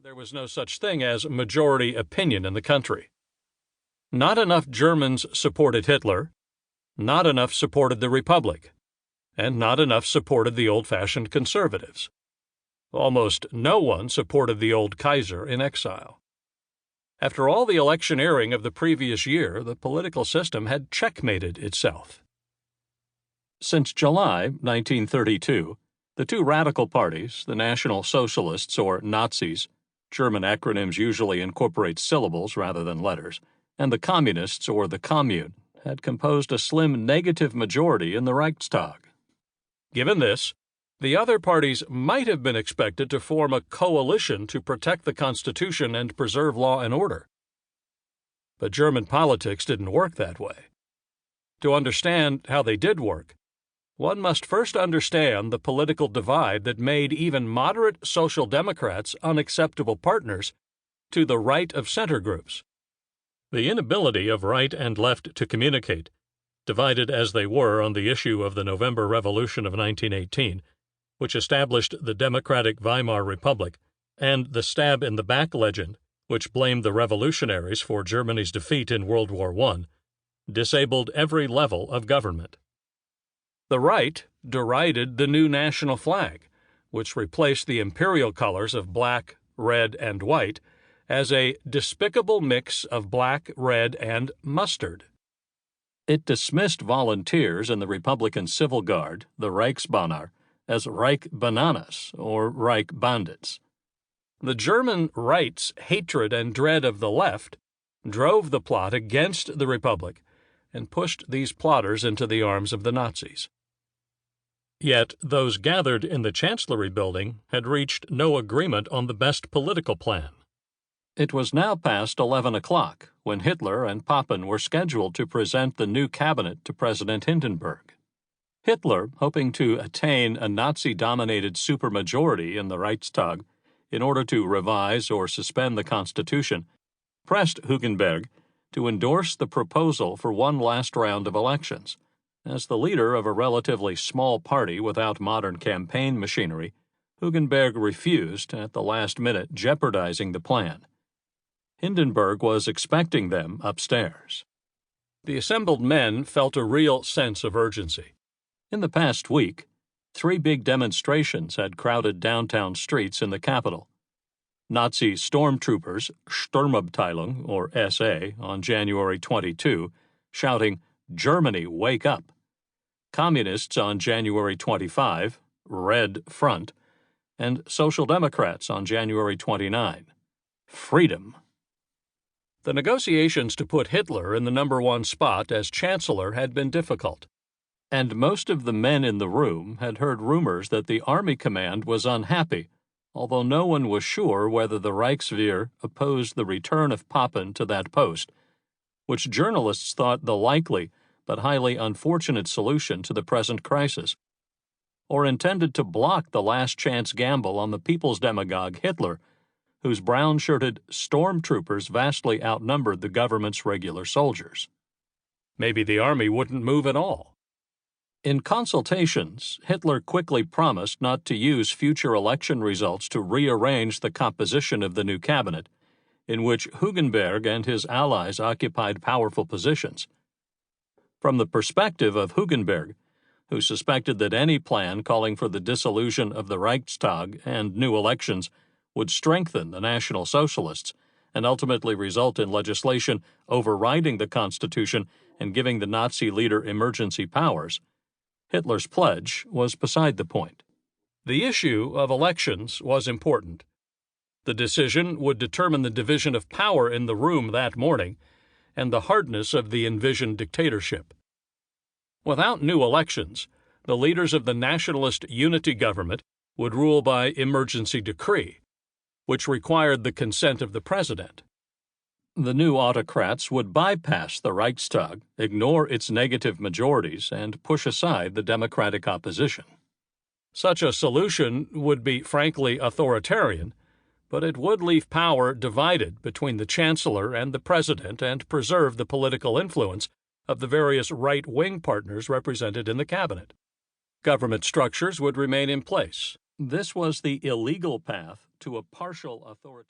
There was no such thing as majority opinion in the country. Not enough Germans supported Hitler, not enough supported the Republic, and not enough supported the old-fashioned conservatives. Almost no one supported the old Kaiser in exile. After all the electioneering of the previous year, the political system had checkmated itself. Since July 1932, the two radical parties, the National Socialists or Nazis, German acronyms usually incorporate syllables rather than letters, and the Communists or the Commune, had composed a slim negative majority in the Reichstag. Given this, the other parties might have been expected to form a coalition to protect the Constitution and preserve law and order. But German politics didn't work that way. To understand how they did work, one must first understand the political divide that made even moderate Social Democrats unacceptable partners to the right-of-center groups. The inability of right and left to communicate, divided as they were on the issue of the November Revolution of 1918, which established the democratic Weimar Republic, and the stab-in-the-back legend, which blamed the revolutionaries for Germany's defeat in World War I, disabled every level of government. The right derided the new national flag, which replaced the imperial colors of black, red, and white as a despicable mix of black, red, and mustard. It dismissed volunteers in the Republican Civil Guard, the Reichsbanner, as Reich Bananas or Reich Bandits. The German right's hatred and dread of the left drove the plot against the Republic and pushed these plotters into the arms of the Nazis. Yet those gathered in the Chancellery building had reached no agreement on the best political plan. It was now past 11 o'clock when Hitler and Papen were scheduled to present the new cabinet to President Hindenburg. Hitler, hoping to attain a Nazi-dominated supermajority in the Reichstag in order to revise or suspend the Constitution, pressed Hugenberg to endorse the proposal for one last round of elections. As the leader of a relatively small party without modern campaign machinery, Hugenberg refused at the last minute, jeopardizing the plan. Hindenburg was expecting them upstairs. The assembled men felt a real sense of urgency. In the past week, 3 big demonstrations had crowded downtown streets in the capital. Nazi stormtroopers, Sturmabteilung, or SA, on January 22, shouting, "Germany, wake up!" Communists on January 25, Red Front, and Social Democrats on January 29, Freedom. The negotiations to put Hitler in the #1 spot as Chancellor had been difficult, and most of the men in the room had heard rumors that the Army Command was unhappy, although no one was sure whether the Reichswehr opposed the return of Papen to that post, which journalists thought the likely but highly unfortunate solution to the present crisis, or intended to block the last-chance gamble on the people's demagogue Hitler, whose brown-shirted stormtroopers vastly outnumbered the government's regular soldiers. Maybe the army wouldn't move at all. In consultations, Hitler quickly promised not to use future election results to rearrange the composition of the new cabinet, in which Hugenberg and his allies occupied powerful positions. From the perspective of Hugenberg, who suspected that any plan calling for the dissolution of the Reichstag and new elections would strengthen the National Socialists and ultimately result in legislation overriding the Constitution and giving the Nazi leader emergency powers, Hitler's pledge was beside the point. The issue of elections was important. The decision would determine the division of power in the room that morning and the hardness of the envisioned dictatorship. Without new elections, the leaders of the nationalist unity government would rule by emergency decree, which required the consent of the president. The new autocrats would bypass the Reichstag, ignore its negative majorities, and push aside the democratic opposition. Such a solution would be frankly authoritarian, but it would leave power divided between the chancellor and the president and preserve the political influence of the various right-wing partners represented in the cabinet. Government structures would remain in place. This was the illegal path to a partial authoritarian.